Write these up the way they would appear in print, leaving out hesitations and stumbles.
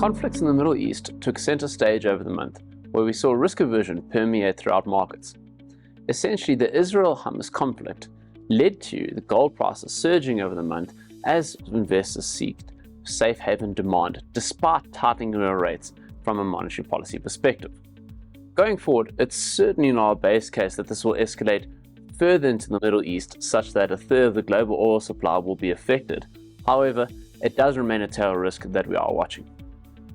Conflicts in the Middle East took center stage over the month, where we saw risk aversion permeate throughout markets. Essentially, the Israel-Hamas conflict led to the gold prices surging over the month as investors seeked safe haven demand despite tightening real rates from a monetary policy perspective. Going forward, it's certainly not our base case that this will escalate further into the Middle East such that a third of the global oil supply will be affected. However, it does remain a tail risk that we are watching.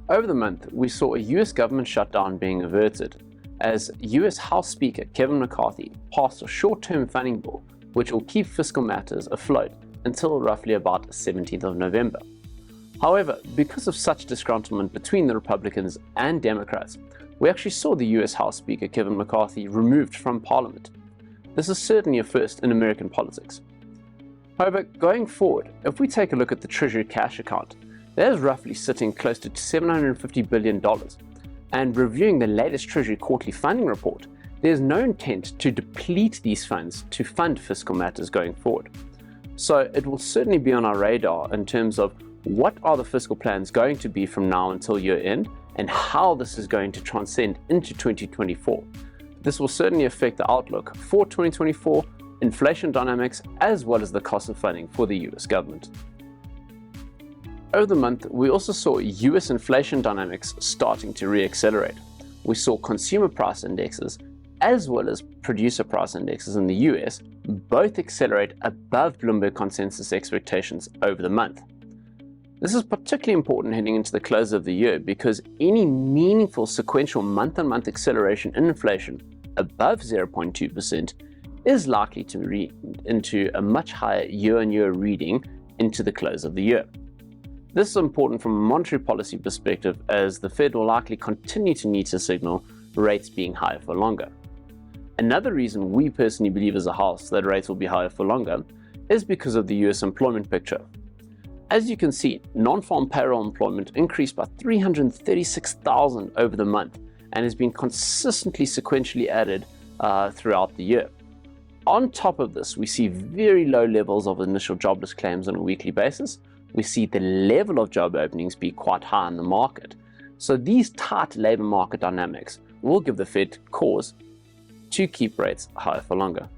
Over the month, we saw a US government shutdown being averted as US House Speaker Kevin McCarthy passed a short-term funding bill which will keep fiscal matters afloat until roughly about 17th of November. However, because of such disgruntlement between the Republicans and Democrats, we actually saw the US House Speaker Kevin McCarthy removed from Parliament. This is certainly a first in American politics. However, going forward, if we take a look at the Treasury cash account, that is roughly sitting close to $750 billion. And reviewing the latest Treasury quarterly funding report, there is no intent to deplete these funds to fund fiscal matters going forward. So it will certainly be on our radar in terms of what are the fiscal plans going to be from now until year end and how this is going to transcend into 2024. This will certainly affect the outlook for 2024, inflation dynamics, as well as the cost of funding for the US government. Over the month, we also saw US inflation dynamics starting to re-accelerate. We saw consumer price indexes as well as producer price indexes in the US both accelerate above Bloomberg consensus expectations over the month. This is particularly important heading into the close of the year because any meaningful sequential month-on-month acceleration in inflation above 0.2% is likely to read into a much higher year-on-year reading into the close of the year. This is important from a monetary policy perspective as the Fed will likely continue to need to signal rates being higher for longer. Another reason we personally believe as a house that rates will be higher for longer is because of the US employment picture. As you can see, non-farm payroll employment increased by 336,000 over the month and has been consistently sequentially added throughout the year. On top of this, we see very low levels of initial jobless claims on a weekly basis. We see the level of job openings be quite high in the market. So these tight labor market dynamics will give the Fed cause to keep rates higher for longer.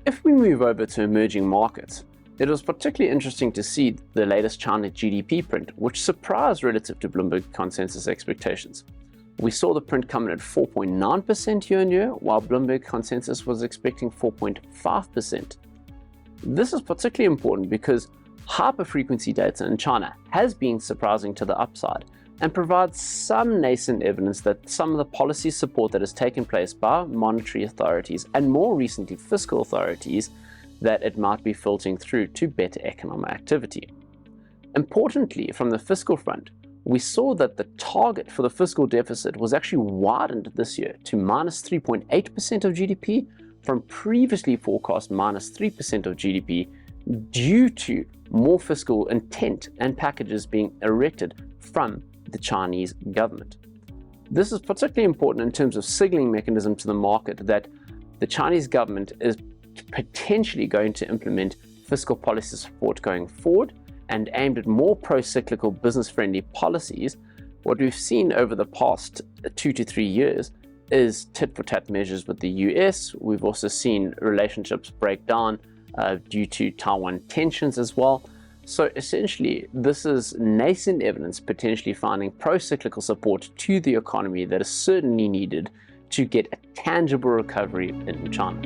If we move over to emerging markets, it was particularly interesting to see the latest China GDP print, which surprised relative to Bloomberg consensus expectations. We saw the print come in at 4.9% year-on-year, while Bloomberg consensus was expecting 4.5%. This is particularly important because hyper-frequency data in China has been surprising to the upside and provides some nascent evidence that some of the policy support that has taken place by monetary authorities and more recently fiscal authorities that it might be filtering through to better economic activity. Importantly, from the fiscal front, we saw that the target for the fiscal deficit was actually widened this year to minus 3.8% of GDP from previously forecast minus 3% of GDP due to more fiscal intent and packages being erected from the Chinese government. This is particularly important in terms of signaling mechanism to the market that the Chinese government is potentially going to implement fiscal policy support going forward and aimed at more pro-cyclical business-friendly policies. What we've seen over the past 2 to 3 years is tit-for-tat measures with the US. We've also seen relationships break down due to Taiwan tensions as well. So essentially, this is nascent evidence potentially finding pro-cyclical support to the economy that is certainly needed to get a tangible recovery in China.